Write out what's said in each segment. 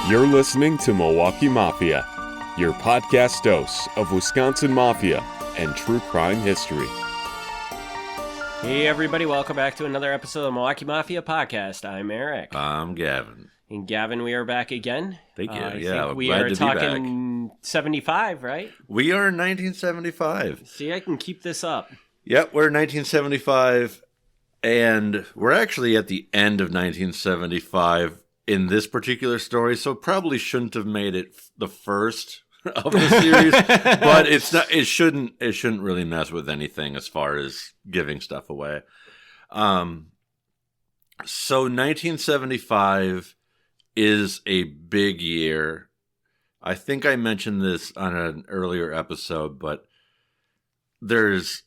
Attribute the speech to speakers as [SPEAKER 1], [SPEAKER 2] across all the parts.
[SPEAKER 1] You're listening to Milwaukee Mafia, your podcast dose of Wisconsin Mafia and true crime history.
[SPEAKER 2] Hey everybody, welcome back to another episode of the Milwaukee Mafia podcast. I'm Eric.
[SPEAKER 3] I'm Gavin.
[SPEAKER 2] And Gavin, we are back again.
[SPEAKER 3] Thank you.
[SPEAKER 2] I think we
[SPEAKER 3] glad
[SPEAKER 2] are
[SPEAKER 3] to
[SPEAKER 2] talking
[SPEAKER 3] be back.
[SPEAKER 2] 75, right?
[SPEAKER 3] We are in 1975.
[SPEAKER 2] See, I can keep this up.
[SPEAKER 3] Yep, we're in 1975, and we're actually at the end of 1975 in this particular story, so probably shouldn't have made it the first of the series, but it's not. It shouldn't really mess with anything as far as giving stuff away. So 1975 is a big year. I think I mentioned this on an earlier episode, but there's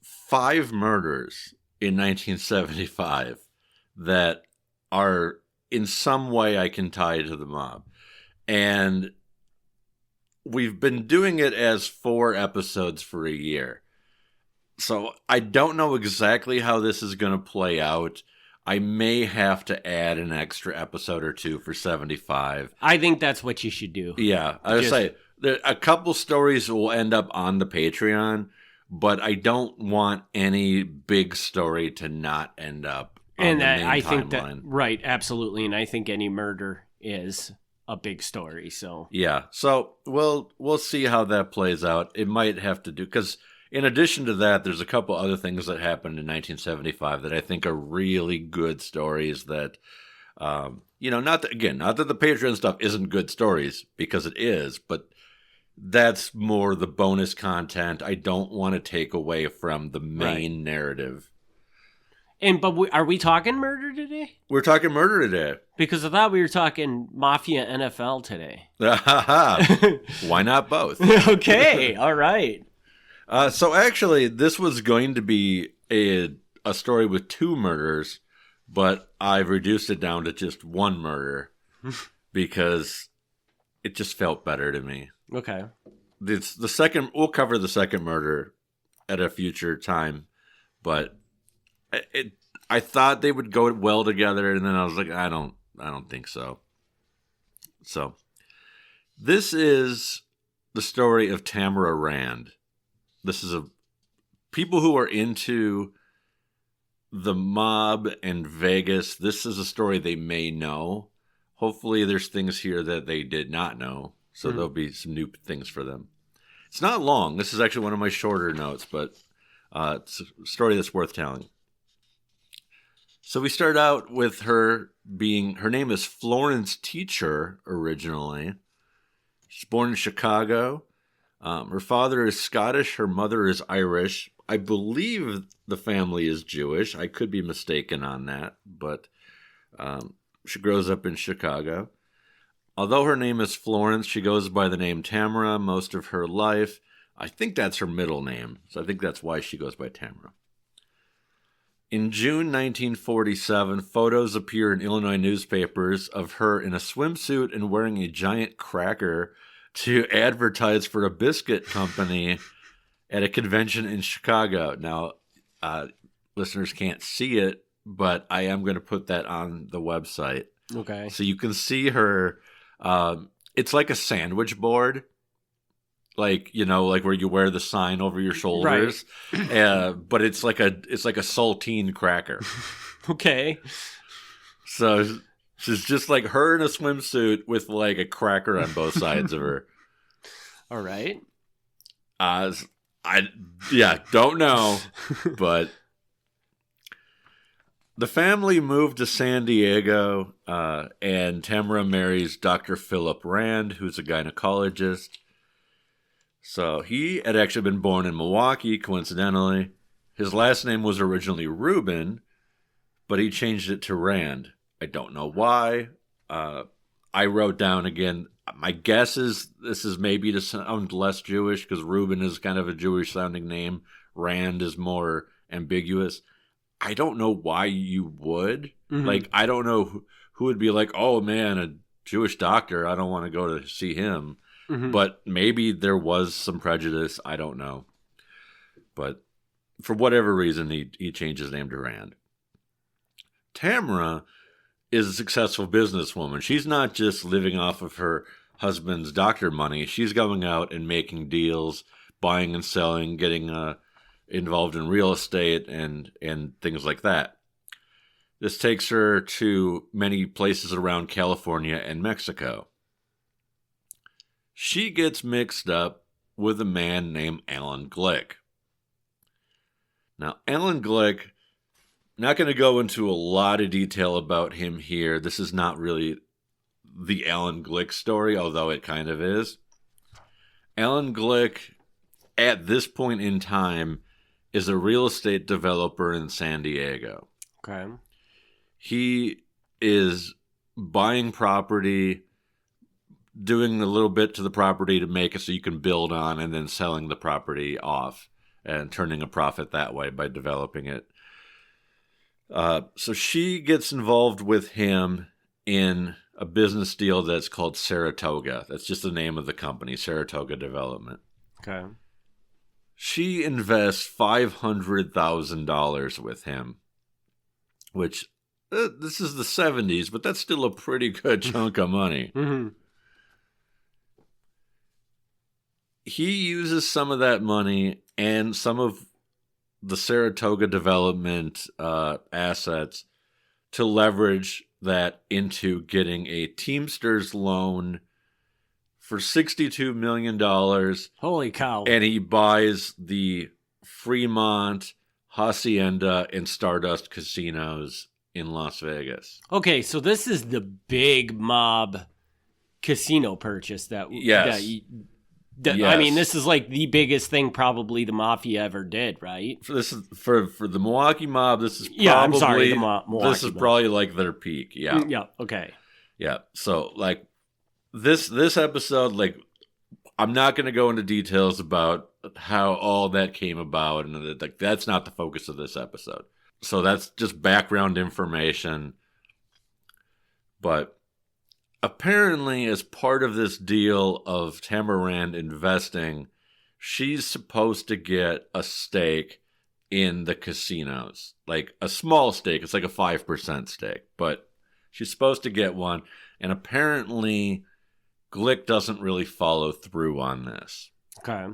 [SPEAKER 3] 5 murders in 1975 that are in some way I can tie to the mob. And we've been doing it as 4 episodes for a year. So I don't know exactly how this is going to play out. I may have to add an extra episode or 2 for 75.
[SPEAKER 2] I think that's what you should do.
[SPEAKER 3] Yeah, I would say a couple stories will end up on the Patreon, but I don't want any big story to not end up on the main
[SPEAKER 2] I
[SPEAKER 3] timeline.
[SPEAKER 2] think that, right, absolutely. And I think any murder is a big story. So
[SPEAKER 3] yeah, so we'll see how that plays out. It might have to do, because in addition to that, there's a couple other things that happened in 1975 that I think are really good stories that, not that the Patreon stuff isn't good stories, because it is, but that's more the bonus content. I don't want to take away from the main narrative.
[SPEAKER 2] But are we talking murder today?
[SPEAKER 3] We're talking murder today.
[SPEAKER 2] Because I thought we were talking Mafia NFL today.
[SPEAKER 3] Why not both?
[SPEAKER 2] Okay, all right.
[SPEAKER 3] So actually, this was going to be a story with 2 murders, but I've reduced it down to just 1 murder because it just felt better to me.
[SPEAKER 2] Okay.
[SPEAKER 3] It's the second. We'll cover the second murder at a future time, but I thought they would go well together, and then I was like, I don't think so. So this is the story of Tamara Rands. This is people who are into the mob and Vegas. This is a story they may know. Hopefully there's things here that they did not know. So there'll be some new things for them. It's not long. This is actually one of my shorter notes, but it's a story that's worth telling. So we start out with her name is Florence Teacher originally. She's born in Chicago. Her father is Scottish. Her mother is Irish. I believe the family is Jewish. I could be mistaken on that, but she grows up in Chicago. Although her name is Florence, she goes by the name Tamara most of her life. I think that's her middle name, so I think that's why she goes by Tamara. In June 1947, photos appear in Illinois newspapers of her in a swimsuit and wearing a giant cracker to advertise for a biscuit company at a convention in Chicago. Now, listeners can't see it, but I am going to put that on the website.
[SPEAKER 2] Okay.
[SPEAKER 3] So you can see her. It's like a sandwich board, like where you wear the sign over your shoulders, right. But it's like a saltine cracker.
[SPEAKER 2] Okay.
[SPEAKER 3] So she's just like her in a swimsuit with like a cracker on both sides of her.
[SPEAKER 2] All right.
[SPEAKER 3] Don't know, but the family moved to San Diego, and Tamara marries Dr. Philip Rand, who's a gynecologist. So he had actually been born in Milwaukee, coincidentally. His last name was originally Rubin, but he changed it to Rand. I don't know why. I wrote down again, my guess is this is maybe to sound less Jewish, because Reuben is kind of a Jewish-sounding name. Rand is more ambiguous. I don't know why you would. Mm-hmm. Like, I don't know who would be like, oh, man, a Jewish doctor, I don't want to go to see him. Mm-hmm. But maybe there was some prejudice. I don't know. But for whatever reason, he changed his name to Rand. Tamara is a successful businesswoman. She's not just living off of her husband's doctor money. She's going out and making deals, buying and selling, getting involved in real estate and things like that. This takes her to many places around California and Mexico. She gets mixed up with a man named Alan Glick. Now, Alan Glick, not going to go into a lot of detail about him here. This is not really the Alan Glick story, although it kind of is. Alan Glick, at this point in time, is a real estate developer in San Diego.
[SPEAKER 2] Okay.
[SPEAKER 3] He is buying property, doing a little bit to the property to make it so you can build on, and then selling the property off and turning a profit that way by developing it. So she gets involved with him in a business deal that's called Saratoga. That's just the name of the company, Saratoga Development.
[SPEAKER 2] Okay.
[SPEAKER 3] She invests $500,000 with him, which this is the 70s, but that's still a pretty good chunk of money.
[SPEAKER 2] Mm-hmm.
[SPEAKER 3] He uses some of that money and some of the Saratoga Development assets to leverage that into getting a Teamsters loan for $62 million.
[SPEAKER 2] Holy cow.
[SPEAKER 3] And he buys the Fremont, Hacienda, and Stardust casinos in Las Vegas.
[SPEAKER 2] Okay, so this is the big mob casino purchase that...
[SPEAKER 3] Yes.
[SPEAKER 2] Yes.
[SPEAKER 3] Yes.
[SPEAKER 2] I mean, this is like the biggest thing probably the Mafia ever did, right?
[SPEAKER 3] For the Milwaukee Mob, this is probably...
[SPEAKER 2] Yeah, I'm sorry, the Milwaukee
[SPEAKER 3] this is
[SPEAKER 2] Mob.
[SPEAKER 3] probably like their peak, yeah.
[SPEAKER 2] Yeah, okay.
[SPEAKER 3] Yeah, so like this episode, like I'm not going to go into details about how all that came about, and like that's not the focus of this episode. So that's just background information. But apparently, as part of this deal of Tamara Rands investing, she's supposed to get a stake in the casinos. Like a small stake. It's like a 5% stake. But she's supposed to get one. And apparently, Glick doesn't really follow through on this.
[SPEAKER 2] Okay.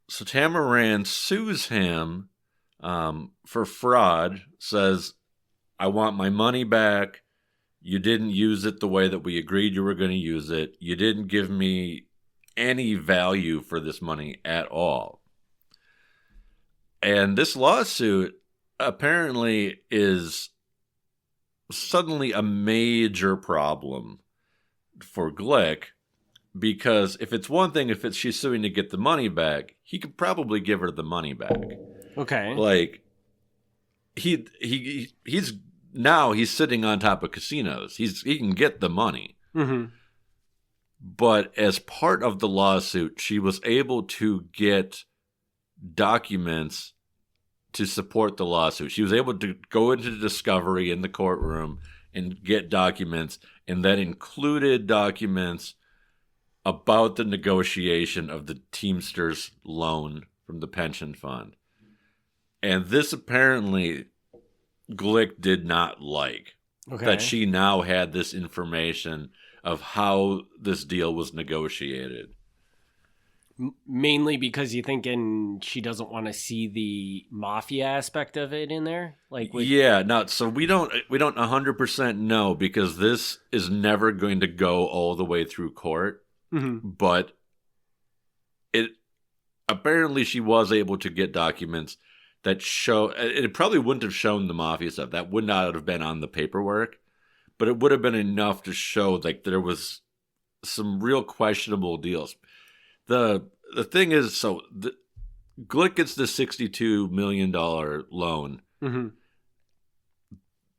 [SPEAKER 3] So Tamara Rands sues him for fraud, says, I want my money back. You didn't use it the way that we agreed you were going to use it. You didn't give me any value for this money at all. And this lawsuit apparently is suddenly a major problem for Glick, because if it's one thing, if she's suing to get the money back, he could probably give her the money back.
[SPEAKER 2] Okay.
[SPEAKER 3] Like he's sitting on top of casinos. He can get the money.
[SPEAKER 2] Mm-hmm.
[SPEAKER 3] But as part of the lawsuit, she was able to get documents to support the lawsuit. She was able to go into discovery in the courtroom and get documents, and that included documents about the negotiation of the Teamsters loan from the pension fund. And this apparently Glick did not like.
[SPEAKER 2] Okay.
[SPEAKER 3] That she now had this information of how this deal was negotiated.
[SPEAKER 2] Mainly because you're thinking she doesn't want to see the mafia aspect of it in there?
[SPEAKER 3] Yeah, no, so we don't 100% know, because this is never going to go all the way through court.
[SPEAKER 2] Mm-hmm.
[SPEAKER 3] But apparently she was able to get documents that show, it probably wouldn't have shown the mafia stuff. That would not have been on the paperwork, but it would have been enough to show like there was some real questionable deals. The thing is, so Glick gets the $62 million loan.
[SPEAKER 2] Mm-hmm.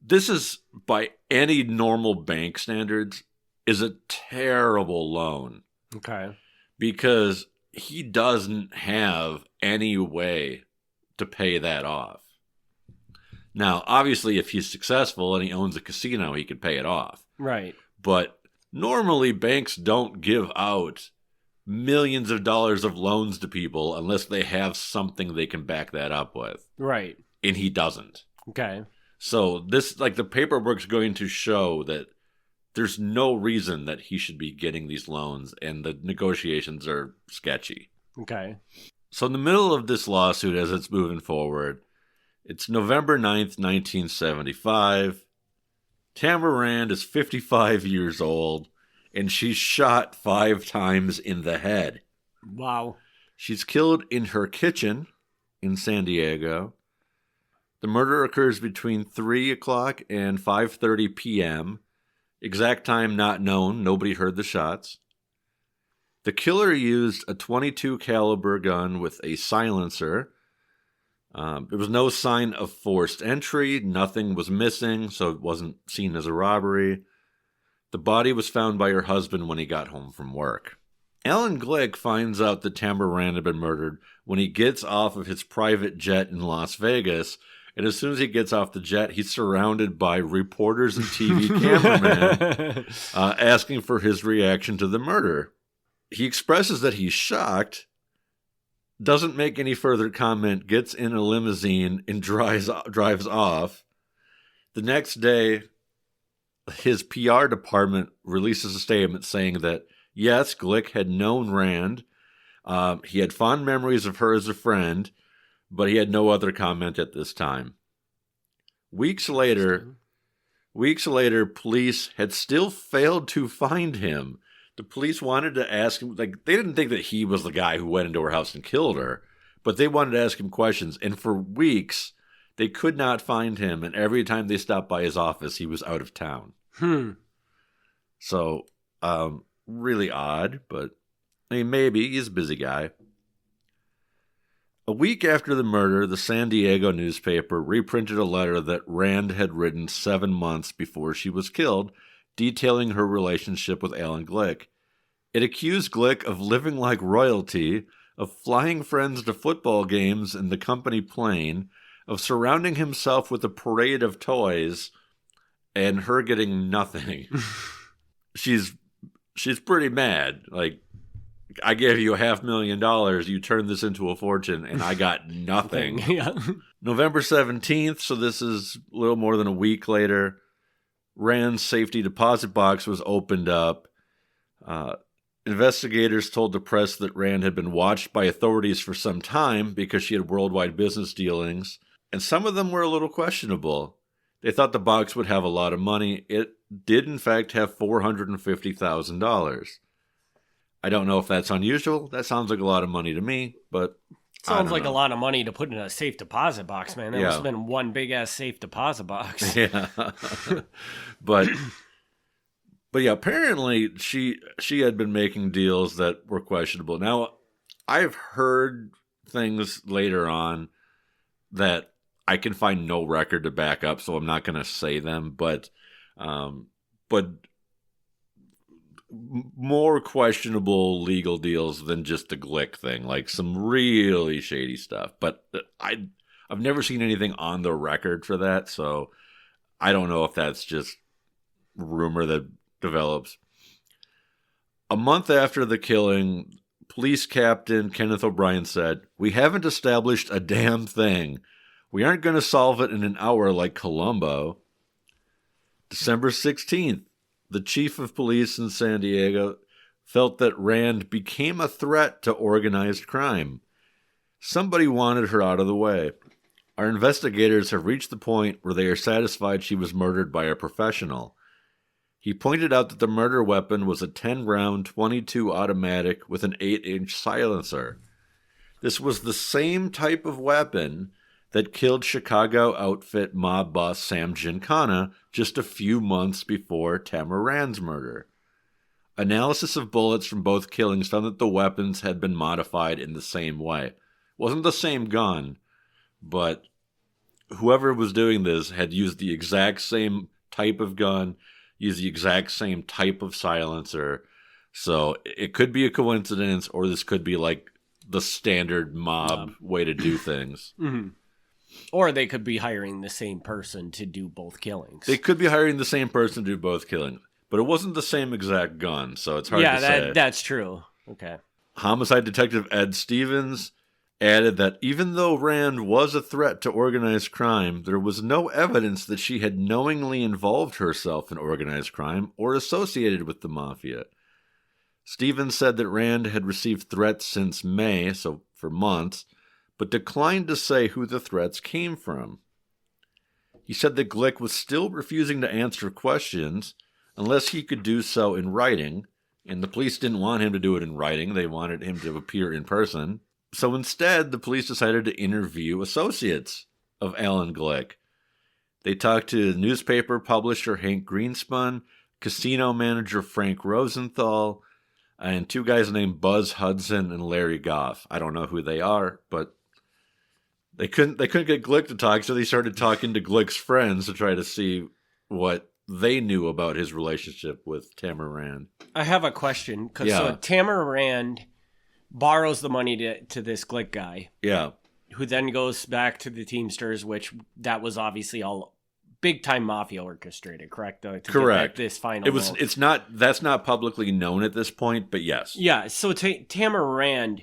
[SPEAKER 3] This is, by any normal bank standards, is a terrible loan.
[SPEAKER 2] Okay.
[SPEAKER 3] Because he doesn't have any way to pay that off. Now, obviously, if he's successful and he owns a casino, he could pay it off.
[SPEAKER 2] Right.
[SPEAKER 3] But normally, banks don't give out millions of dollars of loans to people unless they have something they can back that up with.
[SPEAKER 2] Right.
[SPEAKER 3] And he doesn't.
[SPEAKER 2] Okay.
[SPEAKER 3] So this, like, the paperwork's going to show that there's no reason that he should be getting these loans, and the negotiations are sketchy.
[SPEAKER 2] Okay.
[SPEAKER 3] So in the middle of this lawsuit, as it's moving forward, it's November 9th, 1975. Tamara Rands is 55 years old, and she's shot 5 times in the head.
[SPEAKER 2] Wow.
[SPEAKER 3] She's killed in her kitchen in San Diego. The murder occurs between 3 o'clock and 5:30 p.m. Exact time not known. Nobody heard the shots. The killer used a .22 caliber gun with a silencer. There was no sign of forced entry. Nothing was missing, so it wasn't seen as a robbery. The body was found by her husband when he got home from work. Alan Glick finds out that Tamara Rands had been murdered when he gets off of his private jet in Las Vegas. And as soon as he gets off the jet, he's surrounded by reporters and TV cameramen asking for his reaction to the murder. He expresses that he's shocked, doesn't make any further comment, gets in a limousine and drives off. The next day, his PR department releases a statement saying that, yes, Glick had known Rand. He had fond memories of her as a friend, but he had no other comment at this time. Weeks later, police had still failed to find him. The police wanted to ask him, like, they didn't think that he was the guy who went into her house and killed her, but they wanted to ask him questions. And for weeks, they could not find him. And every time they stopped by his office, he was out of town. So, really odd, but I mean, maybe he's a busy guy. A week after the murder, the San Diego newspaper reprinted a letter that Rand had written 7 months before she was killed, detailing her relationship with Alan Glick. It accused Glick of living like royalty, of flying friends to football games in the company plane, of surrounding himself with a parade of toys, and her getting nothing. She's pretty mad. Like, I gave you $500,000, you turned this into a fortune, and I got nothing.
[SPEAKER 2] Yeah.
[SPEAKER 3] November 17th, so this is a little more than a week later, Rand's safety deposit box was opened up. Investigators told the press that Rand had been watched by authorities for some time because she had worldwide business dealings, and some of them were a little questionable. They thought the box would have a lot of money. It did, in fact, have $450,000. I don't know if that's unusual. That sounds like a lot of money to me, but
[SPEAKER 2] Sounds like a lot of money to put in a safe deposit box, man. That must have been one big-ass safe deposit box.
[SPEAKER 3] Yeah. But yeah, apparently she had been making deals that were questionable. Now, I've heard things later on that I can find no record to back up, so I'm not going to say them, but more questionable legal deals than just the Glick thing, like some really shady stuff. But I've never seen anything on the record for that, so I don't know if that's just rumor that develops. A month after the killing, police captain Kenneth O'Brien said, "We haven't established a damn thing. We aren't going to solve it in an hour like Columbo." December 16th, the chief of police in San Diego felt that Rand became a threat to organized crime. Somebody wanted her out of the way. Our investigators have reached the point where they are satisfied she was murdered by a professional. He pointed out that the murder weapon was a 10-round .22 automatic with an 8-inch silencer. This was the same type of weapon that killed Chicago outfit mob boss Sam Giancana just a few months before Tamara Rands' murder. Analysis of bullets from both killings found that the weapons had been modified in the same way. It wasn't the same gun, but whoever was doing this had used the exact same type of gun, used the exact same type of silencer. So it could be a coincidence, or this could be like the standard mob way to do things.
[SPEAKER 2] Mm-hmm. Or they could be hiring the same person to do both killings.
[SPEAKER 3] They could be hiring the same person to do both killings, but it wasn't the same exact gun, so it's hard to say.
[SPEAKER 2] Yeah, that's true. Okay.
[SPEAKER 3] Homicide detective Ed Stevens added that even though Rand was a threat to organized crime, there was no evidence that she had knowingly involved herself in organized crime or associated with the Mafia. Stevens said that Rand had received threats since May, so for months, but declined to say who the threats came from. He said that Glick was still refusing to answer questions unless he could do so in writing, and the police didn't want him to do it in writing. They wanted him to appear in person. So instead, the police decided to interview associates of Alan Glick. They talked to newspaper publisher Hank Greenspun, casino manager Frank Rosenthal, and two guys named Buzz Hudson and Larry Goff. I don't know who they are, but they couldn't get Glick to talk, so they started talking to Glick's friends to try to see what they knew about his relationship with Tamara Rand.
[SPEAKER 2] I have a question, because so Tamara Rand borrows the money to this Glick guy.
[SPEAKER 3] Yeah.
[SPEAKER 2] Who then goes back to the Teamsters, which that was obviously all big time mafia orchestrated, correct? To
[SPEAKER 3] Correct.
[SPEAKER 2] Get this final.
[SPEAKER 3] That's not publicly known at this point, but yes.
[SPEAKER 2] Yeah. So Tamara Rand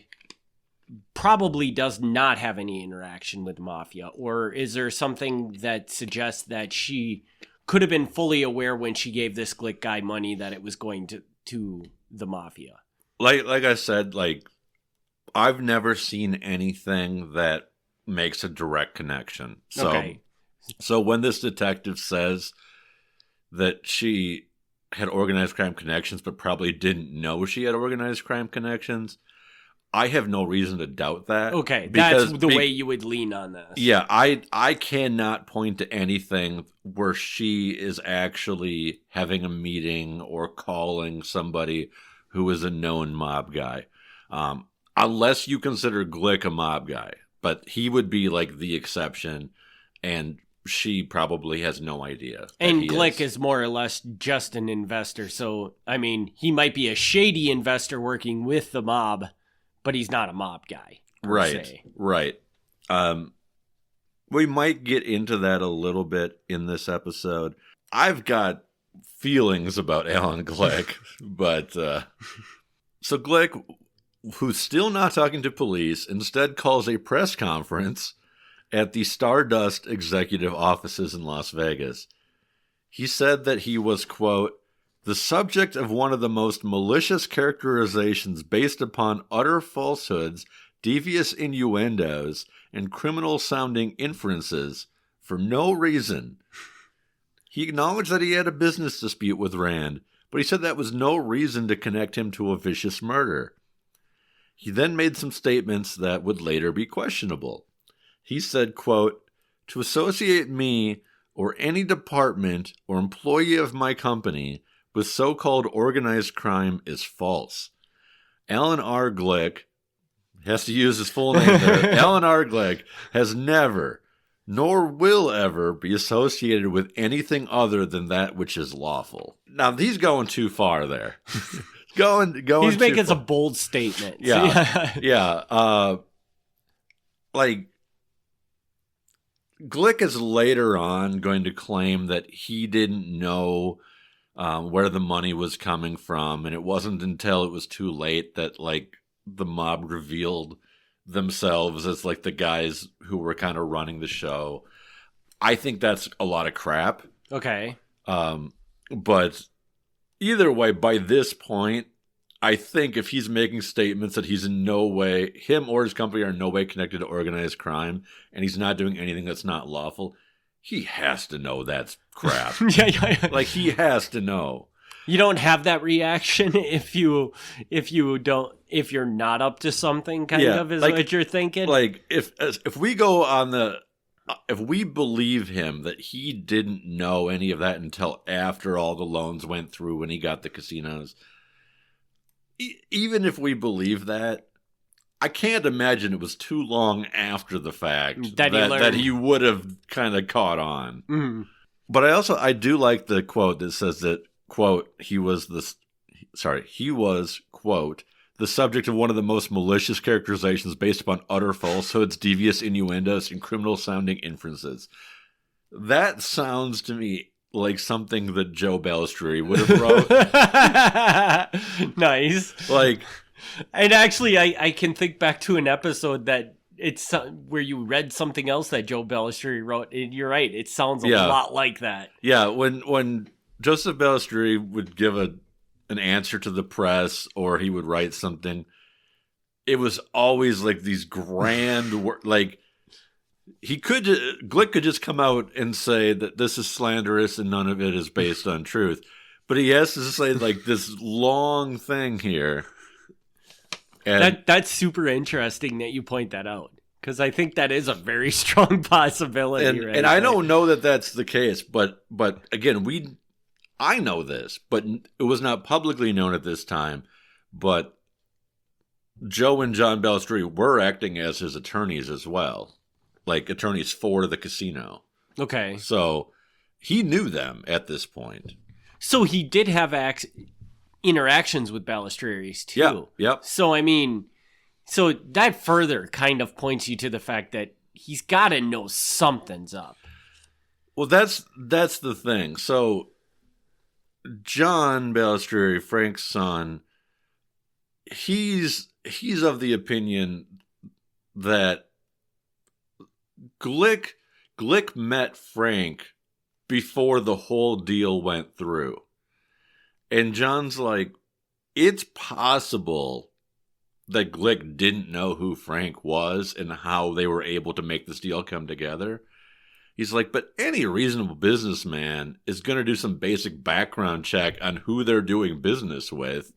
[SPEAKER 2] probably does not have any interaction with mafia, or is there something that suggests that she could have been fully aware when she gave this Glick guy money that it was going to the mafia?
[SPEAKER 3] Like I said, I've never seen anything that makes a direct connection. So when this detective says that she had organized crime connections but probably didn't know she had organized crime connections, I have no reason to doubt that.
[SPEAKER 2] Okay, that's the way you would lean on this.
[SPEAKER 3] Yeah, I cannot point to anything where she is actually having a meeting or calling somebody who is a known mob guy. Unless you consider Glick a mob guy. But he would be like the exception, and she probably has no idea.
[SPEAKER 2] And Glick is more or less just an investor. So, I mean, he might be a shady investor working with the mob, but he's not a mob guy.
[SPEAKER 3] Right. We might get into that a little bit in this episode. I've got feelings about Alan Glick, but so Glick, who's still not talking to police, instead calls a press conference at the Stardust executive offices in Las Vegas. He said that he was, quote, the subject of one of the most malicious characterizations based upon utter falsehoods, devious innuendos, and criminal-sounding inferences for no reason. He acknowledged that he had a business dispute with Rand, but he said that was no reason to connect him to a vicious murder. He then made some statements that would later be questionable. He said, quote, to associate me or any department or employee of my company with so-called organized crime is false. Alan R. Glick, has to use his full name there, Alan R. Glick has never, nor will ever be associated with anything other than that which is lawful. Now, he's going too far there. He's
[SPEAKER 2] making some bold statements.
[SPEAKER 3] Yeah. Glick is later on going to claim that he didn't know where the money was coming from, and it wasn't until it was too late that the mob revealed themselves as the guys who were kind of running the show. I think that's a lot of crap.
[SPEAKER 2] Okay.
[SPEAKER 3] But either way, by this point, I think if he's making statements that he's in no way, him or his company are in no way connected to organized crime, and he's not doing anything that's not lawful, he has to know that's crap.
[SPEAKER 2] Yeah.
[SPEAKER 3] He has to know.
[SPEAKER 2] You don't have that reaction if you're not up to something, kind of, is what you're thinking.
[SPEAKER 3] If we go on if we believe him that he didn't know any of that until after all the loans went through when he got the casinos, even if we believe that, I can't imagine it was too long after the fact that he would have kind of caught on.
[SPEAKER 2] Mm-hmm.
[SPEAKER 3] But I do like the quote that says that, quote, he was, quote, the subject of one of the most malicious characterizations based upon utter falsehoods, devious innuendos, and criminal-sounding inferences. That sounds to me like something that Joe Balestrieri would have wrote.
[SPEAKER 2] Nice.
[SPEAKER 3] Like,
[SPEAKER 2] and actually, I can think back to an episode that it's where you read something else that Joe Balestrieri wrote, and you're right. It sounds a lot like that.
[SPEAKER 3] Yeah, when Joseph Balestrieri would give an answer to the press, or he would write something, it was always like these grand like Glick could just come out and say that this is slanderous and none of it is based on truth, but he has to say like this long thing here. And
[SPEAKER 2] that's super interesting that you point that out, because I think that is a very strong possibility.
[SPEAKER 3] And I don't know that that's the case, but again, I know this, but it was not publicly known at this time. But Joe and John Balestrieri were acting as his attorneys as well, like attorneys for the casino.
[SPEAKER 2] Okay,
[SPEAKER 3] so he knew them at this point.
[SPEAKER 2] So he did have interactions with Balestrieri's too.
[SPEAKER 3] Yeah. Yep.
[SPEAKER 2] So I mean, so that further kind of points you to the fact that he's got to know something's up.
[SPEAKER 3] Well, that's the thing. So John Balestrieri, Frank's son, he's of the opinion that Glick met Frank before the whole deal went through. And John's like, it's possible that Glick didn't know who Frank was and how they were able to make this deal come together. He's like, but any reasonable businessman is going to do some basic background check on who they're doing business with.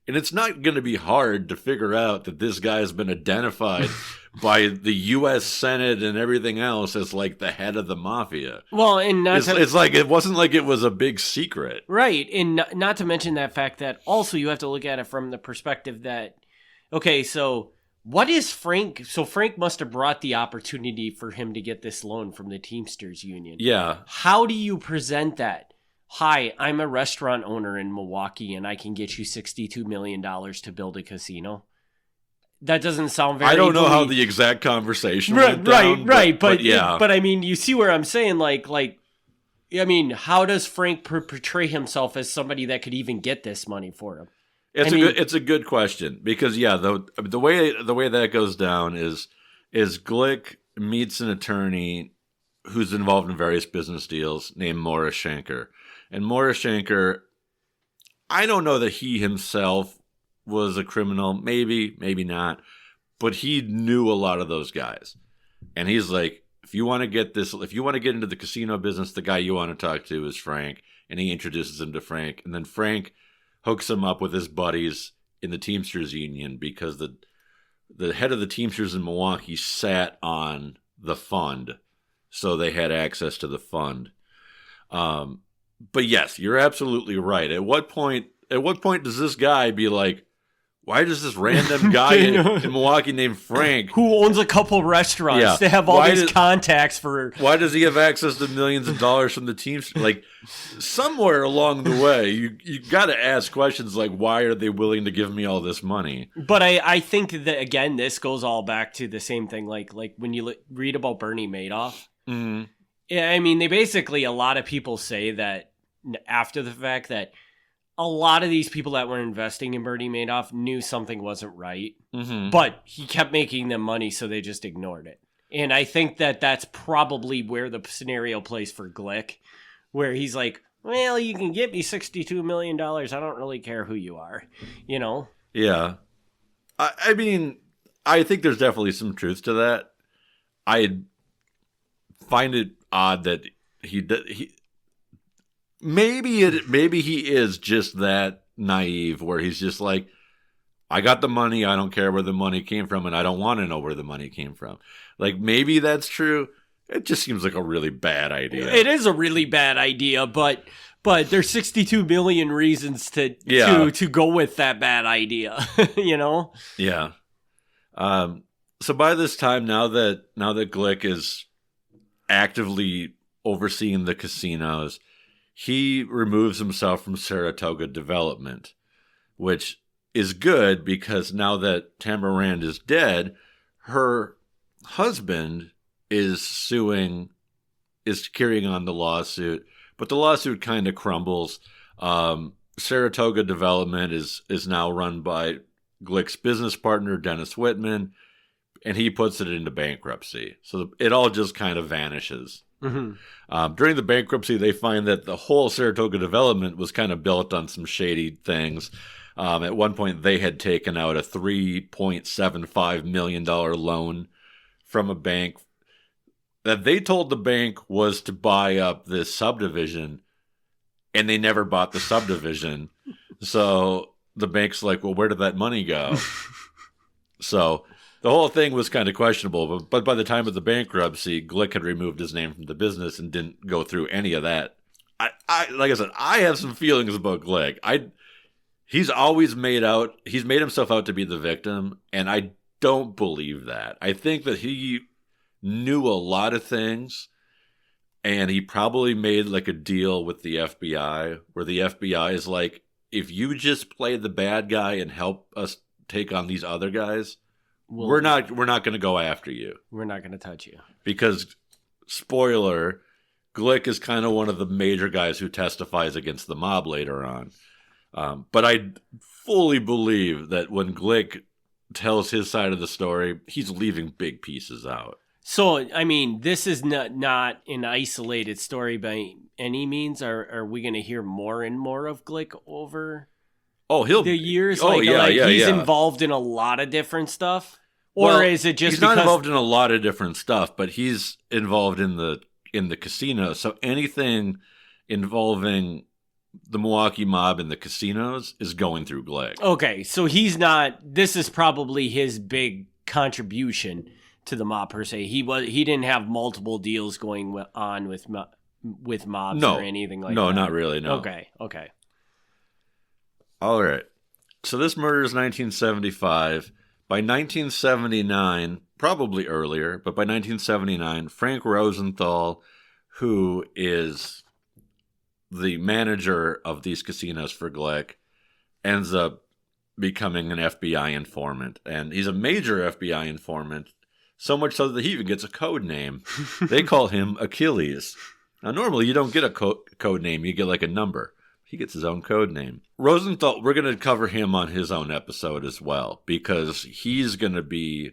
[SPEAKER 3] And it's not going to be hard to figure out that this guy has been identified by the U.S. Senate and everything else as like the head of the mafia.
[SPEAKER 2] Well, and
[SPEAKER 3] it's like it wasn't like it was a big secret,
[SPEAKER 2] right? And not to mention that fact that also you have to look at it from the perspective that, okay, so what is Frank? So Frank must have brought the opportunity for him to get this loan from the Teamsters Union.
[SPEAKER 3] Yeah.
[SPEAKER 2] How do you present that? Hi, I'm a restaurant owner in Milwaukee, and I can get you $62 million to build a casino. That doesn't sound very...
[SPEAKER 3] I don't know how the exact conversation went down.
[SPEAKER 2] Right. But
[SPEAKER 3] yeah.
[SPEAKER 2] But I mean, you see where I'm saying, like, I mean, how does Frank portray himself as somebody that could even get this money for him?
[SPEAKER 3] It's a good question, because the way that goes down is Glick meets an attorney who's involved in various business deals named Morris Shanker. And Morris Shanker, I don't know that he himself was a criminal, maybe not, but he knew a lot of those guys. And he's like, if you want to get into the casino business, the guy you want to talk to is Frank. And he introduces him to Frank. And then Frank hooks him up with his buddies in the Teamsters Union, because the head of the Teamsters in Milwaukee sat on the fund. So they had access to the fund. But yes, you're absolutely right. At what point does this guy be like, why does this random guy in Milwaukee named Frank,
[SPEAKER 2] who owns a couple restaurants, to have all these contacts for...
[SPEAKER 3] Why does he have access to millions of dollars from the team? Like, somewhere along the way, you got to ask questions like, why are they willing to give me all this money?
[SPEAKER 2] But I think that, again, this goes all back to the same thing. Like when you read about Bernie Madoff,
[SPEAKER 3] mm-hmm.
[SPEAKER 2] I mean, a lot of people say that after the fact that a lot of these people that were investing in Bernie Madoff knew something wasn't right,
[SPEAKER 3] mm-hmm.
[SPEAKER 2] but he kept making them money, so they just ignored it. And I think that that's probably where the scenario plays for Glick, where he's like, well, you can get me $62 million. I don't really care who you are, you know?
[SPEAKER 3] Yeah. I mean, I think there's definitely some truth to that. I find it odd that maybe he is just that naive, where he's just like, I got the money, I don't care where the money came from, and I don't want to know where the money came from. Like, maybe that's true. It just seems like a really bad idea.
[SPEAKER 2] It is a really bad idea, but there's 62 million reasons to go with that bad idea, you know?
[SPEAKER 3] Yeah. So by this time, now that Glick is actively overseeing the casinos, he removes himself from Saratoga Development, which is good, because now that Tamara Rands is dead, her husband is carrying on the lawsuit, but the lawsuit kind of crumbles. Saratoga Development is now run by Glick's business partner, Dennis Whitman. and he puts it into bankruptcy. So it all just kind of vanishes.
[SPEAKER 2] Mm-hmm.
[SPEAKER 3] During the bankruptcy, they find that the whole Saratoga development was kind of built on some shady things. At one point, they had taken out a $3.75 million loan from a bank that they told the bank was to buy up this subdivision, and they never bought the subdivision. So the bank's like, well, where did that money go? So the whole thing was kind of questionable, but by the time of the bankruptcy, Glick had removed his name from the business and didn't go through any of that. I like I said, I have some feelings about Glick. He's made himself out to be the victim, and I don't believe that. I think that he knew a lot of things, and he probably made like a deal with the FBI, where the FBI is like, if you just play the bad guy and help us take on these other guys, we're not going to go after you.
[SPEAKER 2] We're not going to touch you.
[SPEAKER 3] Because, spoiler, Glick is kind of one of the major guys who testifies against the mob later on. But I fully believe that when Glick tells his side of the story, he's leaving big pieces out.
[SPEAKER 2] So, I mean, this is not an isolated story by any means. Are we going to hear more and more of Glick over the years? He's involved in a lot of different stuff? Or is it just
[SPEAKER 3] he's not involved in a lot of different stuff, but he's involved in the casino. So anything involving the Milwaukee mob and the casinos is going through Glick.
[SPEAKER 2] Okay, so this is probably his big contribution to the mob per se. He didn't have multiple deals going on with mobs or anything like that.
[SPEAKER 3] No, not really, no.
[SPEAKER 2] Okay.
[SPEAKER 3] All right. So this murder is 1975. By 1979, probably earlier, but by 1979, Frank Rosenthal, who is the manager of these casinos for Glick, ends up becoming an FBI informant. And he's a major FBI informant, so much so that he even gets a code name. They call him Achilles. Now, normally you don't get a code name, you get like a number. He gets his own code name. Rosenthal, we're going to cover him on his own episode as well, because he's going to be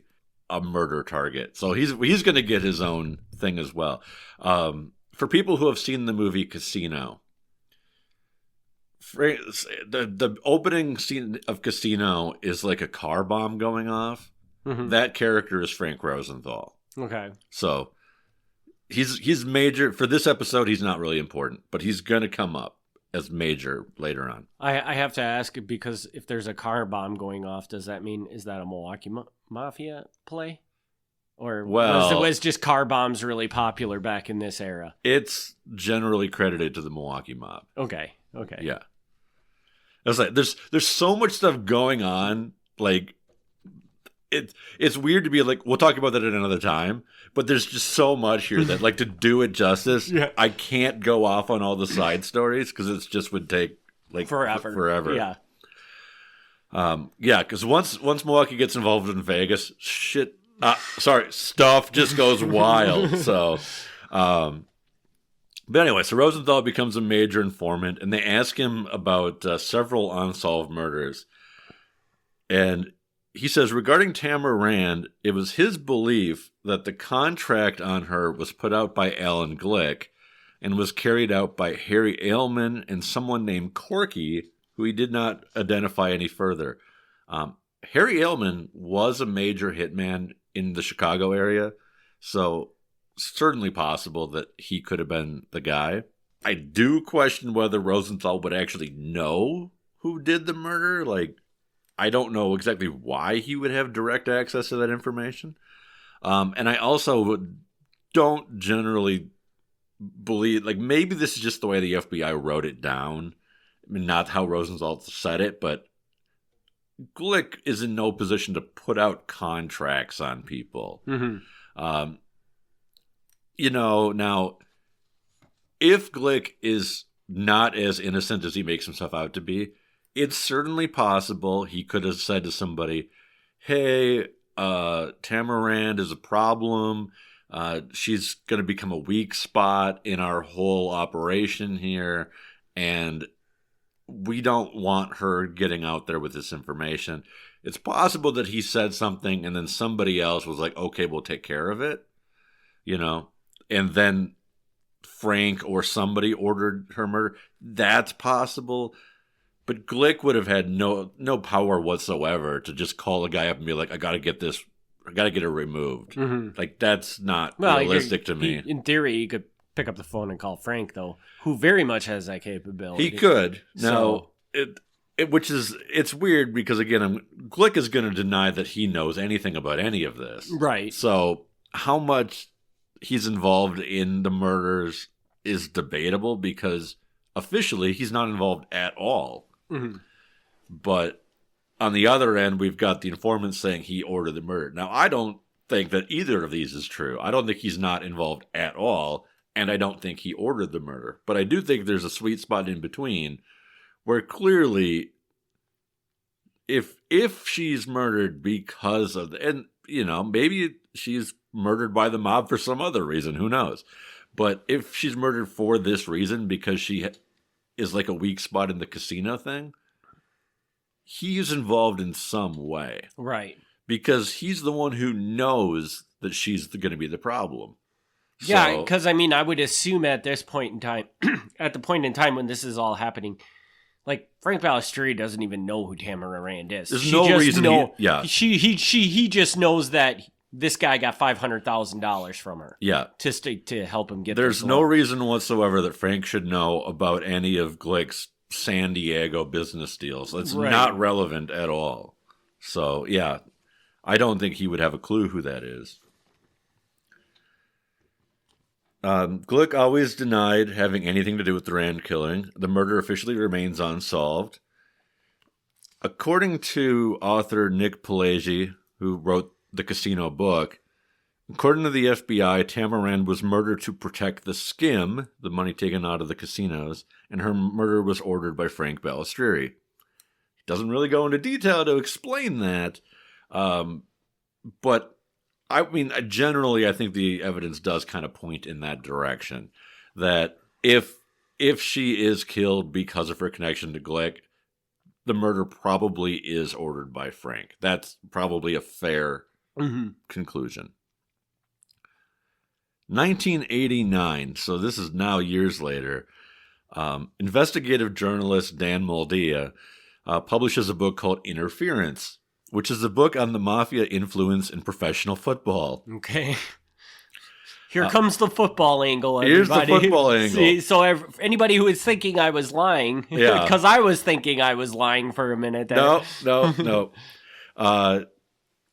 [SPEAKER 3] a murder target. So he's going to get his own thing as well. For people who have seen the movie Casino, the opening scene of Casino is like a car bomb going off. Mm-hmm. That character is Frank Rosenthal.
[SPEAKER 2] Okay.
[SPEAKER 3] So he's major. For this episode, he's not really important, but he's going to come up as major later on.
[SPEAKER 2] I have to ask, because if there's a car bomb going off, does that mean, is that a Milwaukee Mafia play? Or was just car bombs really popular back in this era?
[SPEAKER 3] It's generally credited to the Milwaukee mob.
[SPEAKER 2] Okay.
[SPEAKER 3] Yeah. I was like, there's so much stuff going on. Like, it's weird to be like, we'll talk about that at another time, but there's just so much here that, like, to do it justice, I can't go off on all the side stories because it just would take like forever.
[SPEAKER 2] Yeah.
[SPEAKER 3] Because once Milwaukee gets involved in Vegas, stuff just goes wild. So, but anyway, so Rosenthal becomes a major informant, and they ask him about several unsolved murders, and he says, regarding Tamara Rand, it was his belief that the contract on her was put out by Alan Glick and was carried out by Harry Ailman and someone named Corky, who he did not identify any further. Harry Ailman was a major hitman in the Chicago area, so certainly possible that he could have been the guy. I do question whether Rosenthal would actually know who did the murder. Like, I don't know exactly why he would have direct access to that information. And I also don't generally believe, like, maybe this is just the way the FBI wrote it down. I mean, not how Rosenthal said it, but Glick is in no position to put out contracts on people.
[SPEAKER 2] Mm-hmm.
[SPEAKER 3] Now, if Glick is not as innocent as he makes himself out to be, it's certainly possible he could have said to somebody, hey, Tamara Rand is a problem. She's going to become a weak spot in our whole operation here. And we don't want her getting out there with this information. It's possible that he said something and then somebody else was like, okay, we'll take care of it, and then Frank or somebody ordered her murder. That's possible. But Glick would have had no power whatsoever to just call a guy up and be like, I got to get it removed.
[SPEAKER 2] Mm-hmm.
[SPEAKER 3] Like, that's not realistic to me.
[SPEAKER 2] In theory, he could pick up the phone and call Frank, though, who very much has that capability.
[SPEAKER 3] He could. Now, it's weird because, again, Glick is going to deny that he knows anything about any of this.
[SPEAKER 2] Right.
[SPEAKER 3] So how much he's involved in the murders is debatable because officially he's not involved at all.
[SPEAKER 2] Mm-hmm.
[SPEAKER 3] But on the other end, we've got the informant saying he ordered the murder. Now, I don't think that either of these is true. I don't think he's not involved at all, and I don't think he ordered the murder. But I do think there's a sweet spot in between where clearly if she's murdered because of and maybe she's murdered by the mob for some other reason, who knows? But if she's murdered for this reason because she is like a weak spot in the casino thing, he's involved in some way.
[SPEAKER 2] Right.
[SPEAKER 3] Because he's the one who knows that she's going to be the problem.
[SPEAKER 2] Yeah, because I would assume at this point in time, at the point in time when this is all happening, like Frank Balistrieri doesn't even know who Tamara Rand is.
[SPEAKER 3] There's no reason.
[SPEAKER 2] He just knows that this guy got $500,000 from her.
[SPEAKER 3] Yeah,
[SPEAKER 2] to help him get.
[SPEAKER 3] There's no reason whatsoever that Frank should know about any of Glick's San Diego business deals. That's not relevant at all. So yeah, I don't think he would have a clue who that is. Glick always denied having anything to do with the Rand killing. The murder officially remains unsolved. According to author Nick Pileggi, who wrote the Casino book, according to the FBI, Tamara Rand was murdered to protect the skim, the money taken out of the casinos, and her murder was ordered by Frank Balistrieri. He doesn't really go into detail to explain that, but generally, I think the evidence does kind of point in that direction. That if she is killed because of her connection to Glick, the murder probably is ordered by Frank. That's probably a fair conclusion. 1989, so this is now years later, investigative journalist Dan Moldia publishes a book called Interference, which is a book on the mafia influence in professional football.
[SPEAKER 2] Okay. Here comes the football angle, everybody.
[SPEAKER 3] Here's the football angle.
[SPEAKER 2] See, so anybody who is thinking I was lying, because I was thinking I was lying for a minute there.
[SPEAKER 3] No.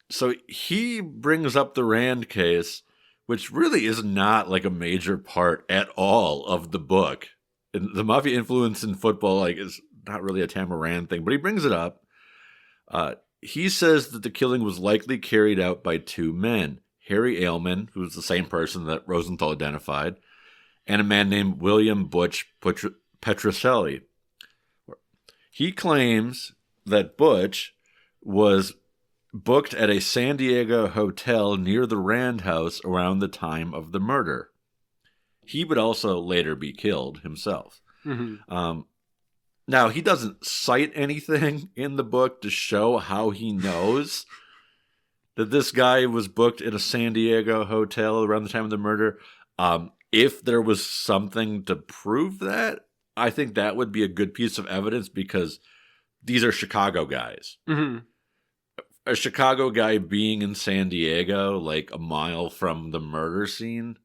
[SPEAKER 3] So he brings up the Rand case, which really is not like a major part at all of the book. And the mafia influence in football is not really a Tamara Rand thing, but he brings it up. He says that the killing was likely carried out by two men, Harry Ailman, who was the same person that Rosenthal identified, and a man named William Butch Petrocelli. He claims that Butch was booked at a San Diego hotel near the Rand house around the time of the murder. He would also later be killed himself. Mm-hmm. Now, he doesn't cite anything in the book to show how he knows that this guy was booked at a San Diego hotel around the time of the murder. If there was something to prove that, I think that would be a good piece of evidence because these are Chicago guys. Mm-hmm. A Chicago guy being in San Diego, like a mile from the murder scene.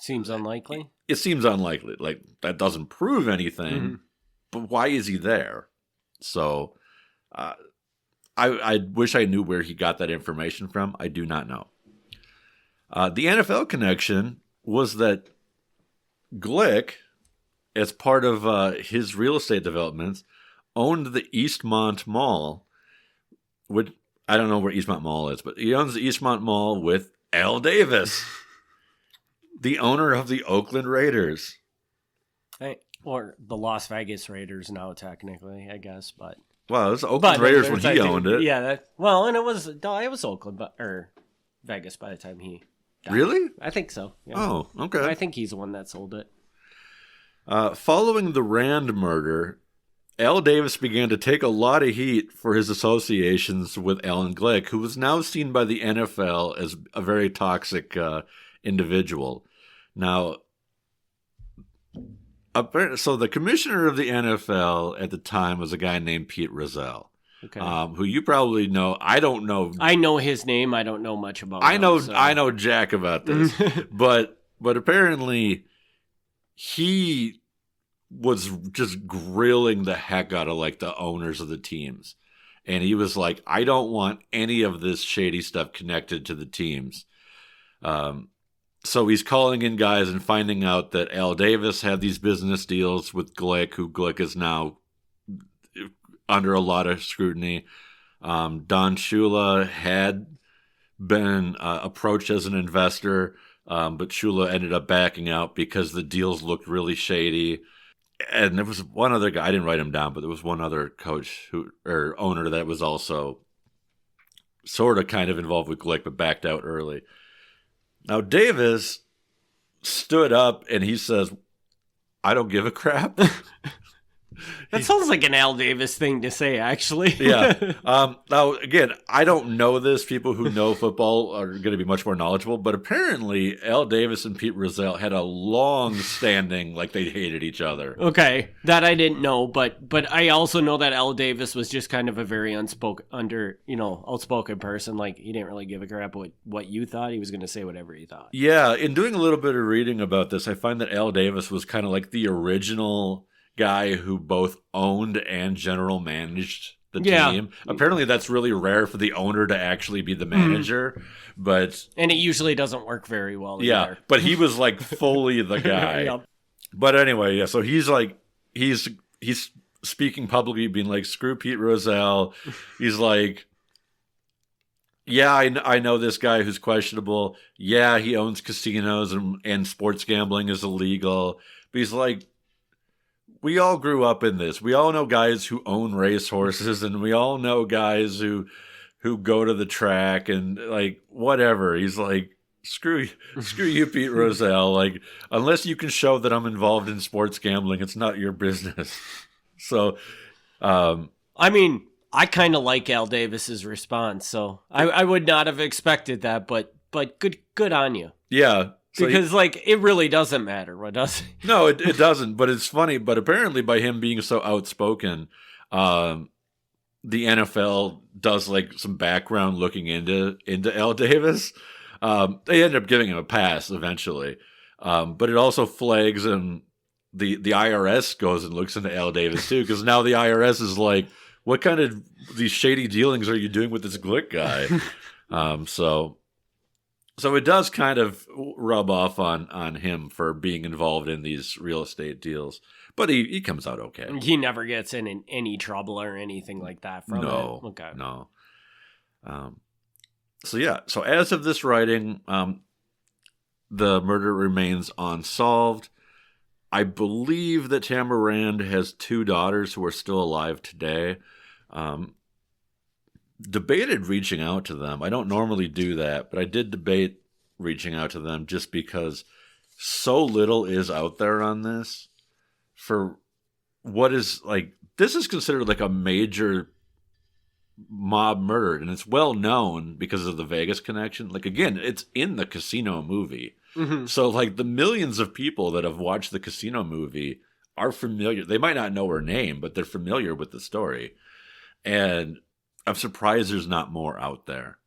[SPEAKER 2] Seems unlikely.
[SPEAKER 3] It seems unlikely. Like, that doesn't prove anything. Mm-hmm. But why is he there? So I wish I knew where he got that information from. I do not know. The NFL connection was that Glick, as part of his real estate developments, owned the Eastmont Mall. Which, I don't know where Eastmont Mall is, but he owns the Eastmont Mall with Al Davis, the owner of the Oakland Raiders.
[SPEAKER 2] Or the Las Vegas Raiders now, technically, I guess. But
[SPEAKER 3] well, it was Oakland Raiders when he owned it.
[SPEAKER 2] Yeah, and it was Oakland, or Vegas by the time he died.
[SPEAKER 3] Really?
[SPEAKER 2] I think so. Yeah.
[SPEAKER 3] Oh, okay.
[SPEAKER 2] I think he's the one that sold it.
[SPEAKER 3] Following the Rand murder, Al Davis began to take a lot of heat for his associations with Alan Glick, who was now seen by the NFL as a very toxic individual. Now, so the commissioner of the NFL at the time was a guy named Pete Rozelle, who you probably know. I don't know.
[SPEAKER 2] I know his name. I don't know much about him.
[SPEAKER 3] I know Jack about this, but apparently he was just grilling the heck out of like the owners of the teams. And he was like, I don't want any of this shady stuff connected to the teams. So he's calling in guys and finding out that Al Davis had these business deals with Glick, who Glick is now under a lot of scrutiny. Don Shula had been approached as an investor, but Shula ended up backing out because the deals looked really shady. And there was one other guy, I didn't write him down, but there was one other coach or owner that was also sort of kind of involved with Glick, but backed out early. Now, Davis stood up and he says, I don't give a crap.
[SPEAKER 2] That sounds like an Al Davis thing to say, actually.
[SPEAKER 3] Yeah. Now, again, I don't know this. People who know football are going to be much more knowledgeable. But apparently, Al Davis and Pete Rozelle had a long-standing, like they hated each other.
[SPEAKER 2] Okay, that I didn't know. But I also know that Al Davis was just kind of a very outspoken person. Like, he didn't really give a crap what you thought. He was going to say whatever he thought.
[SPEAKER 3] Yeah. In doing a little bit of reading about this, I find that Al Davis was kind of like the original guy who both owned and general managed the team. Apparently that's really rare for the owner to actually be the manager,
[SPEAKER 2] and it usually doesn't work very well either.
[SPEAKER 3] But he was like fully the guy. Yep. But anyway, so he's speaking publicly, being like, screw Pete Rozelle. He's like, yeah, I know this guy who's questionable. Yeah, he owns casinos and sports gambling is illegal. But he's like, we all grew up in this. We all know guys who own racehorses, and we all know guys who go to the track and like whatever. He's like, screw you, Pete Rozelle. Like, unless you can show that I'm involved in sports gambling, it's not your business. So,
[SPEAKER 2] I mean, I kind of like Al Davis's response. So I would not have expected that, but good on you.
[SPEAKER 3] Yeah.
[SPEAKER 2] So because, it really doesn't matter. What does it?
[SPEAKER 3] No, it doesn't. But it's funny. But apparently, by him being so outspoken, the NFL does, some background looking into Al Davis. They end up giving him a pass eventually. But it also flags him. The IRS goes and looks into Al Davis, too, because now the IRS is like, what kind of these shady dealings are you doing with this Glick guy? So it does kind of rub off on him for being involved in these real estate deals. But he comes out okay.
[SPEAKER 2] He never gets in any trouble or anything like that from it? Okay.
[SPEAKER 3] No. So as of this writing, the murder remains unsolved. I believe that Tamara Rand has 2 daughters who are still alive today. Debated reaching out to them. I don't normally do that, but I did debate reaching out to them just because so little is out there on this for what is this is considered like a major mob murder, and it's well known because of the Vegas connection. Again, it's in the Casino movie. Mm-hmm. So the millions of people that have watched the Casino movie are familiar. They might not know her name, but they're familiar with the story. And I'm surprised there's not more out there.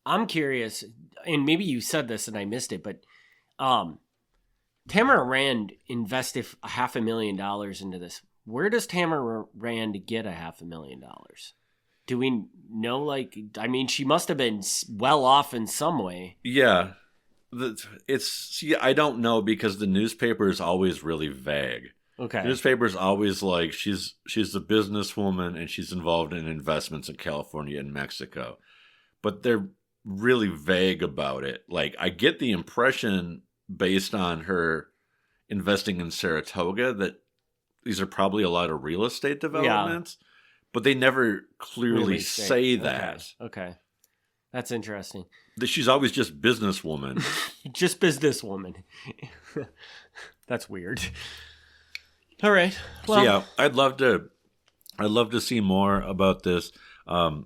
[SPEAKER 2] I'm curious, and maybe you said this and I missed it, but Tamara Rand invested $500,000 into this. Where does Tamara Rand get $500,000? Do we know? She must have been well off in some way.
[SPEAKER 3] Yeah, I don't know because the newspaper is always really vague.
[SPEAKER 2] Okay.
[SPEAKER 3] Newspapers always she's a businesswoman and she's involved in investments in California and Mexico, but they're really vague about it. I get the impression based on her investing in Saratoga that these are probably a lot of real estate developments, but they never clearly
[SPEAKER 2] really
[SPEAKER 3] say that.
[SPEAKER 2] Okay. That's interesting.
[SPEAKER 3] She's always just businesswoman.
[SPEAKER 2] Just businesswoman. That's weird. All right. Well,
[SPEAKER 3] so I'd love to I'd love to see more about this. I'll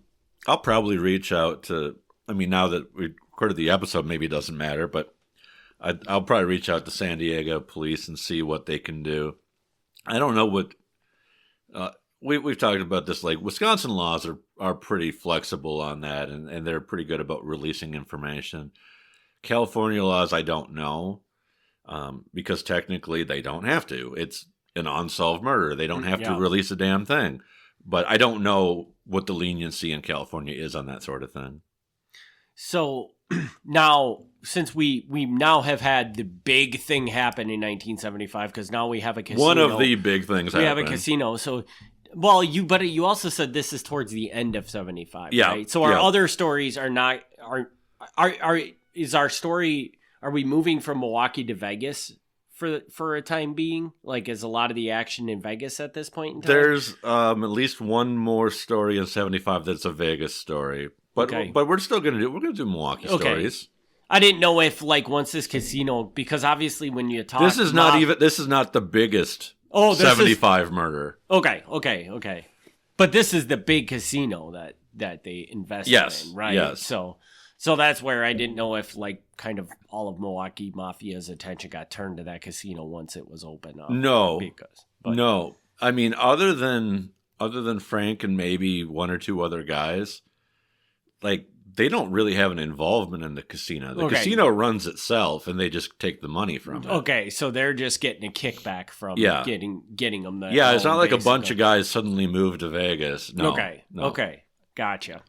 [SPEAKER 3] probably reach out to, I mean, now that we recorded the episode, maybe it doesn't matter, but I'll probably reach out to San Diego police and see what they can do. I don't know what, we've talked about this, like Wisconsin laws are pretty flexible on that, and they're pretty good about releasing information. California laws, I don't know, because technically they don't have to. It's an unsolved murder. They don't have to release a damn thing. But I don't know what the leniency in California is on that sort of thing.
[SPEAKER 2] So now, since we now have had the big thing happen in 1975, because now we have a casino.
[SPEAKER 3] One of the big things
[SPEAKER 2] we have a casino. So, well, you also said this is towards the end of 75, right? So our other stories are not is our story? Are we moving from Milwaukee to Vegas for a time being? Like, is a lot of the action in Vegas at this point in time?
[SPEAKER 3] There's at least one more story in 75 that's a Vegas story. But we're still gonna do Milwaukee stories.
[SPEAKER 2] I didn't know if, like, once this casino, because obviously when you talk,
[SPEAKER 3] this is not the biggest 75 murder.
[SPEAKER 2] Okay. But this is the big casino that they invested in, right?
[SPEAKER 3] Yes.
[SPEAKER 2] So that's where I didn't know if, like, kind of all of Milwaukee Mafia's attention got turned to that casino once it was open up.
[SPEAKER 3] No. I mean, other than Frank and maybe one or two other guys, like, they don't really have an involvement in the casino. The casino runs itself, and they just take the money from it.
[SPEAKER 2] Okay, so they're just getting a kickback from getting them there.
[SPEAKER 3] Yeah, it's not like basically a bunch of guys suddenly moved to Vegas. No.
[SPEAKER 2] Okay, gotcha.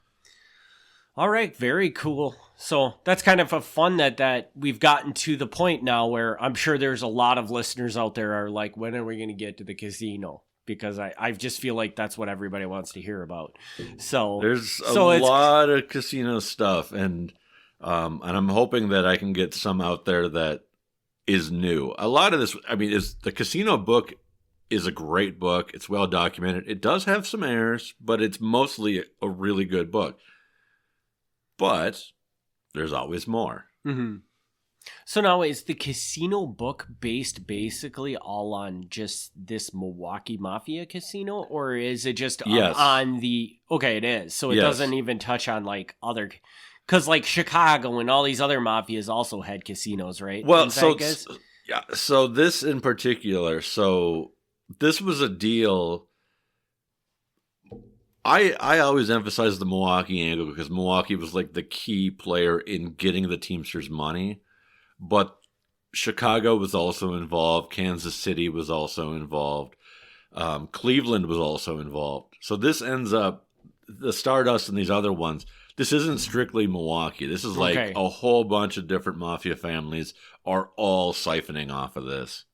[SPEAKER 2] All right, very cool. So that's kind of a fun that we've gotten to the point now where I'm sure there's a lot of listeners out there are like, when are we going to get to the casino? Because I just feel like that's what everybody wants to hear about. So
[SPEAKER 3] there's a lot of casino stuff, and I'm hoping that I can get some out there that is new. A lot of this, I mean, is the casino book is a great book. It's well documented. It does have some errors, but it's mostly a really good book. But there's always more.
[SPEAKER 2] Mm-hmm. So now, is the casino book based basically all on just this Milwaukee Mafia casino, or is it just on the... Okay, it is. So it doesn't even touch on, like, other... Because, like, Chicago and all these other mafias also had casinos, right?
[SPEAKER 3] Well, so this in particular, so this was a deal... I always emphasize the Milwaukee angle because Milwaukee was, like, the key player in getting the Teamsters money. But Chicago was also involved. Kansas City was also involved. Cleveland was also involved. So this ends up, the Stardust and these other ones, this isn't strictly Milwaukee. This is like a whole bunch of different mafia families are all siphoning off of this.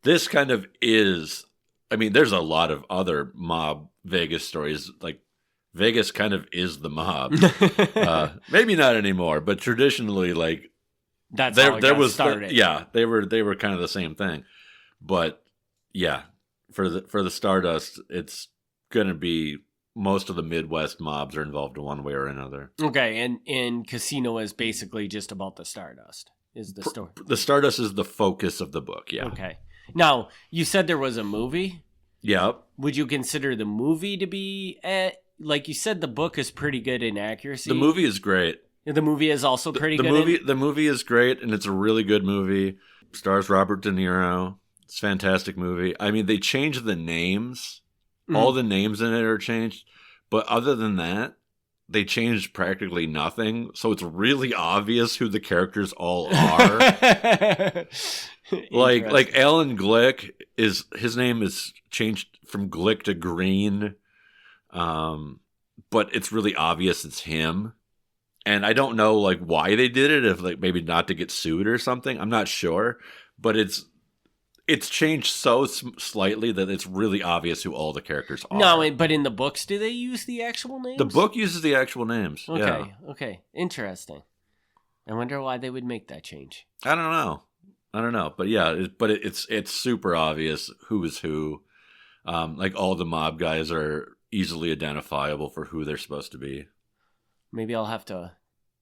[SPEAKER 3] This kind of is, I mean, there's a lot of other mob Vegas stories, like Vegas kind of is the mob. Maybe not anymore, but traditionally, like,
[SPEAKER 2] that's how it got started.
[SPEAKER 3] They were kind of the same thing. But yeah, for the Stardust, it's going to be most of the Midwest mobs are involved in one way or another.
[SPEAKER 2] Okay, and Casino is basically just about the Stardust. Is the story?
[SPEAKER 3] The Stardust is the focus of the book. Yeah.
[SPEAKER 2] Okay. Now, you said there was a movie.
[SPEAKER 3] Yep.
[SPEAKER 2] Would you consider the movie to be like you said, the book is pretty good in accuracy?
[SPEAKER 3] The movie is great.
[SPEAKER 2] The movie is also pretty good.
[SPEAKER 3] The movie is great, and it's a really good movie. Stars Robert De Niro. It's a fantastic movie. I mean, they changed the names. Mm-hmm. All the names in it are changed. But other than that, they changed practically nothing. So it's really obvious who the characters all are. like Alan Glick, his name is changed from Glick to Green. But it's really obvious it's him. And I don't know, like, why they did it, if, like, maybe not to get sued or something. I'm not sure. But it's changed so slightly that it's really obvious who all the characters are.
[SPEAKER 2] No, but in the books, do they use the actual names?
[SPEAKER 3] The book uses the actual names.
[SPEAKER 2] Okay. Interesting. I wonder why they would make that change.
[SPEAKER 3] I don't know. But yeah, it's super obvious who is who. Like, all the mob guys are easily identifiable for who they're supposed to be.
[SPEAKER 2] Maybe I'll have to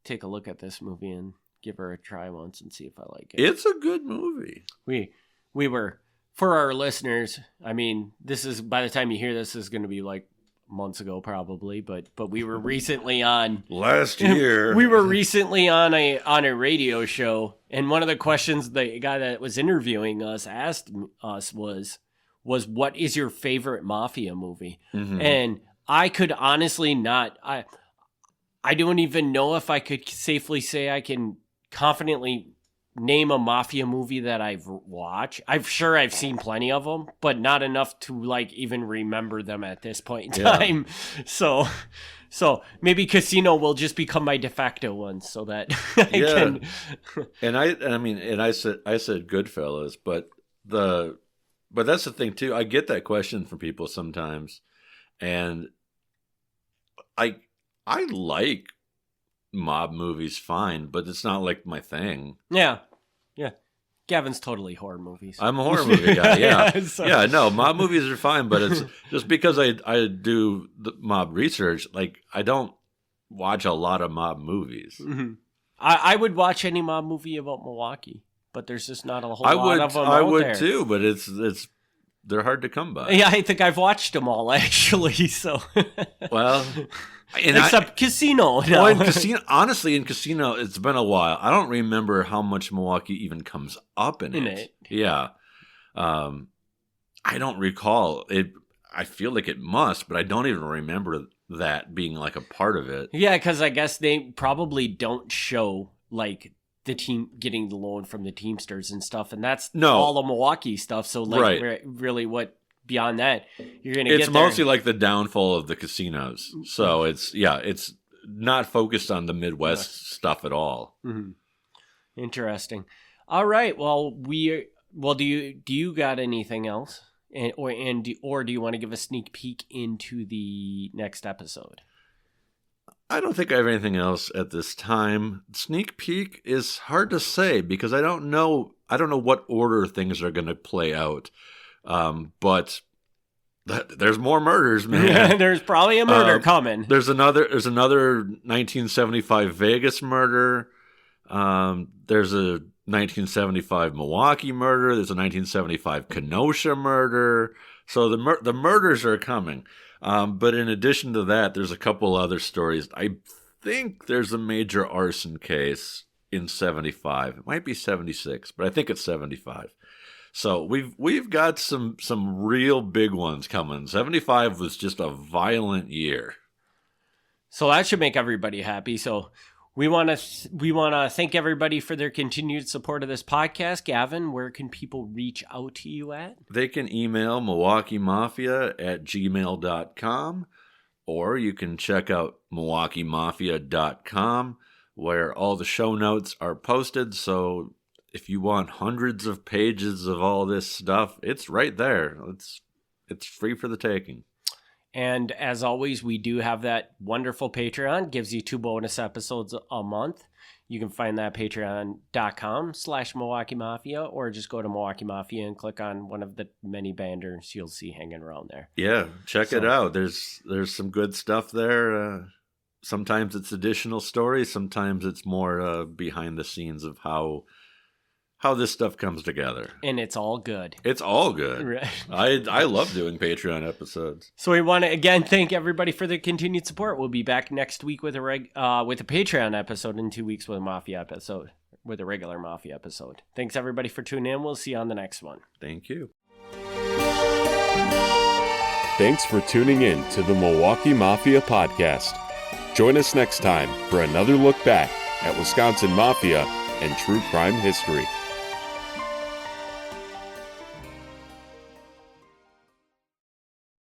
[SPEAKER 2] take a look at this movie and give her a try once and see if I like it.
[SPEAKER 3] It's a good movie.
[SPEAKER 2] We were for our listeners, I mean, this is, by the time you hear this is going to be like months ago probably, but we were recently on
[SPEAKER 3] last year.
[SPEAKER 2] We were recently on a radio show, and one of the questions the guy that was interviewing us asked us was what is your favorite Mafia movie?
[SPEAKER 3] Mm-hmm.
[SPEAKER 2] And I could honestly not, I don't even know if I could safely say I can confidently name a Mafia movie that I've watched. I'm sure I've seen plenty of them, but not enough to like even remember them at this point in time. So maybe Casino will just become my de facto one, so that I can.
[SPEAKER 3] And I said Goodfellas, but that's the thing too. I get that question from people sometimes, and I like mob movies fine, but it's not like my thing.
[SPEAKER 2] Yeah. Gavin's totally horror movies.
[SPEAKER 3] I'm a horror movie guy. Yeah.
[SPEAKER 2] So.
[SPEAKER 3] No, mob movies are fine, but it's just because I do the mob research. Like, I don't watch a lot of mob movies.
[SPEAKER 2] Mm-hmm. I would watch any mob movie about Milwaukee, but there's just not a whole lot of them.
[SPEAKER 3] I would
[SPEAKER 2] there.
[SPEAKER 3] too, but it's they're hard to come by.
[SPEAKER 2] Yeah, I think I've watched them all actually. So
[SPEAKER 3] well.
[SPEAKER 2] Except Casino. No.
[SPEAKER 3] Well, in Casino, honestly, in Casino, it's been a while. I don't remember how much Milwaukee even comes up in it. Yeah. I don't recall it. I feel like it must, but I don't even remember that being like a part of it.
[SPEAKER 2] Yeah, because I guess they probably don't show like the team getting the loan from the Teamsters and stuff, and that's all the Milwaukee stuff. So like, really, what? Beyond that, you're going to get there. It's
[SPEAKER 3] mostly like the downfall of the casinos. So it's not focused on the Midwest stuff at all.
[SPEAKER 2] Mm-hmm. Interesting. All right. Well, do you got anything else? Or do you want to give a sneak peek into the next episode?
[SPEAKER 3] I don't think I have anything else at this time. Sneak peek is hard to say because I don't know what order things are going to play out. But there's more murders, man.
[SPEAKER 2] There's probably a murder coming.
[SPEAKER 3] There's another 1975 Vegas murder. There's a 1975 Milwaukee murder. There's a 1975 Kenosha murder. So the murders are coming. But in addition to that, there's a couple other stories. I think there's a major arson case in 75. It might be 76, but I think it's 75. So we've got some real big ones coming. 75 was just a violent year.
[SPEAKER 2] So that should make everybody happy. So we want to thank everybody for their continued support of this podcast. Gavin, where can people reach out to you at?
[SPEAKER 3] They can email MilwaukeeMafia@gmail.com, or you can check out MilwaukeeMafia.com, where all the show notes are posted. So if you want hundreds of pages of all this stuff, it's right there. It's free for the taking.
[SPEAKER 2] And as always, we do have that wonderful Patreon. Gives you 2 bonus episodes a month. You can find that at patreon.com/Milwaukee Mafia, or just go to Milwaukee Mafia and click on one of the many banners you'll see hanging around there.
[SPEAKER 3] Yeah, check it out. There's some good stuff there. Sometimes it's additional stories. Sometimes it's more behind the scenes of how this stuff comes together.
[SPEAKER 2] And it's all good.
[SPEAKER 3] It's all good.
[SPEAKER 2] Right.
[SPEAKER 3] I love doing Patreon episodes.
[SPEAKER 2] So we want to, again, thank everybody for their continued support. We'll be back next week with a Patreon episode, in 2 weeks with a regular Mafia episode. Thanks, everybody, for tuning in. We'll see you on the next one.
[SPEAKER 3] Thank you.
[SPEAKER 1] Thanks for tuning in to the Milwaukee Mafia podcast. Join us next time for another look back at Wisconsin Mafia and true crime history.